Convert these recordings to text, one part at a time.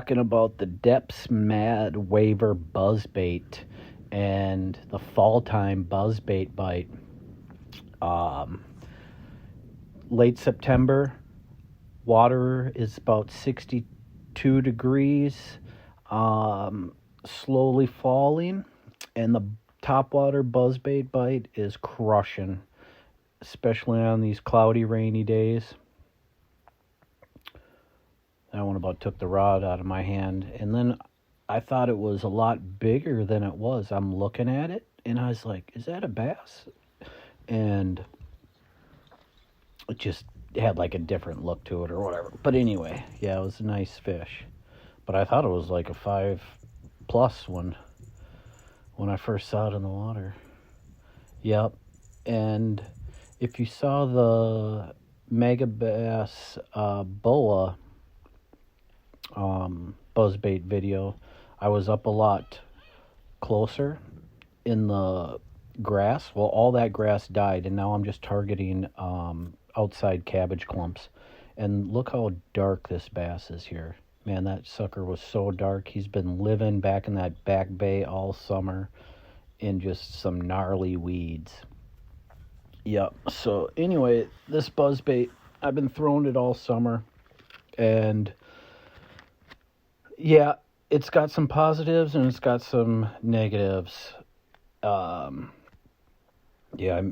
talking about the Deps Mad Waiver Buzzbait and the fall time buzzbait bite. Late September, water is about 62 degrees, slowly falling, and the Topwater buzzbait bite is crushing, especially on these cloudy, rainy days. That one about took the rod out of my hand. And then I thought it was a lot bigger than it was. I'm looking at it, and I was like, is that a bass? And it just had like a different look to it or whatever. But anyway, yeah, it was a nice fish. But I thought it was like a 5+ when I first saw it in the water. Yep. And if you saw the Mega Bass Boa buzzbait video, I was up a lot closer in the grass. Well, all that grass died, and now I'm just targeting outside cabbage clumps. And look how dark this bass is here. Man, that sucker was so dark. He's been living back in that back bay all summer in just some gnarly weeds. Yep. So anyway, this buzzbait, I've been throwing it all summer, and yeah, it's got some positives and it's got some negatives. Yeah, I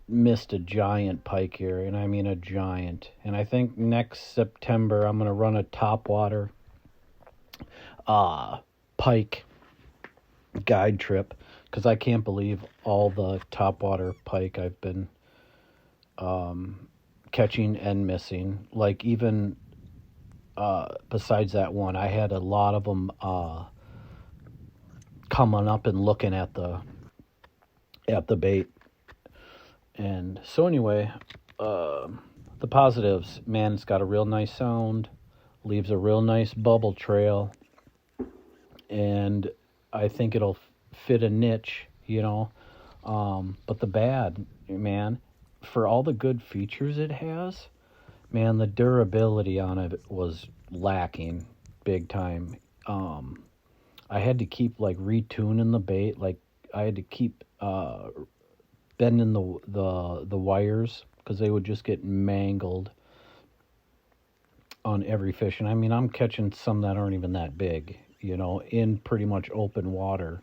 missed a giant pike here, and I mean a giant. And I think next September I'm going to run a topwater pike guide trip, because I can't believe all the topwater pike I've been catching and missing. Like, even besides that one, I had a lot of them coming up and looking at the bait. And so anyway, the positives, man, it's got a real nice sound, leaves a real nice bubble trail, and I think it'll fit a niche, you know. But the bad, man, for all the good features it has, man, the durability on it was lacking big time. I had to keep like retuning the bait, like I had to keep bending the wires, because they would just get mangled on every fish. And I mean, I'm catching some that aren't even that big, you know, in pretty much open water,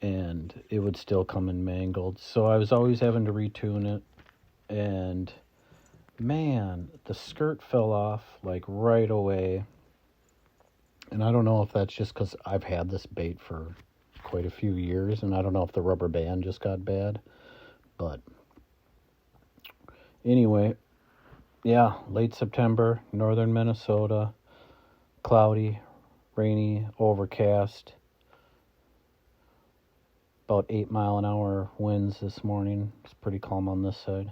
and it would still come in mangled. So I was always having to retune it, and man, the skirt fell off like right away. And I don't know if that's just because I've had this bait for quite a few years, and I don't know if the rubber band just got bad. But anyway, yeah, late September, northern Minnesota, cloudy, rainy, overcast, about 8-mile-an-hour winds this morning. It's pretty calm on this side.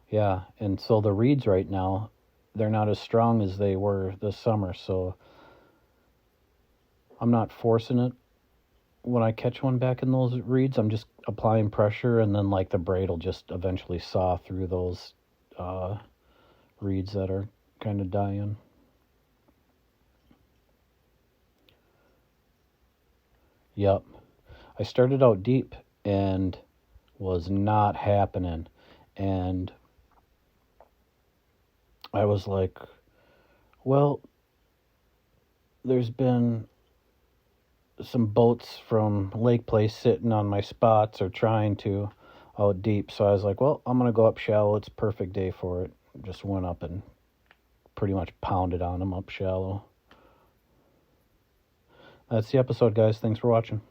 Yeah, and so the reeds right now, they're not as strong as they were this summer, so I'm not forcing it. When I catch one back in those reeds, I'm just applying pressure, and then like the braid will just eventually saw through those reeds that are kind of dying. Yep. I started out deep and was not happening, and I was like, well, there's been some boats from Lake Place sitting on my spots or trying to out deep. So I was like, well, I'm going to go up shallow. It's a perfect day for it. Just went up and pretty much pounded on them up shallow. That's the episode, guys. Thanks for watching.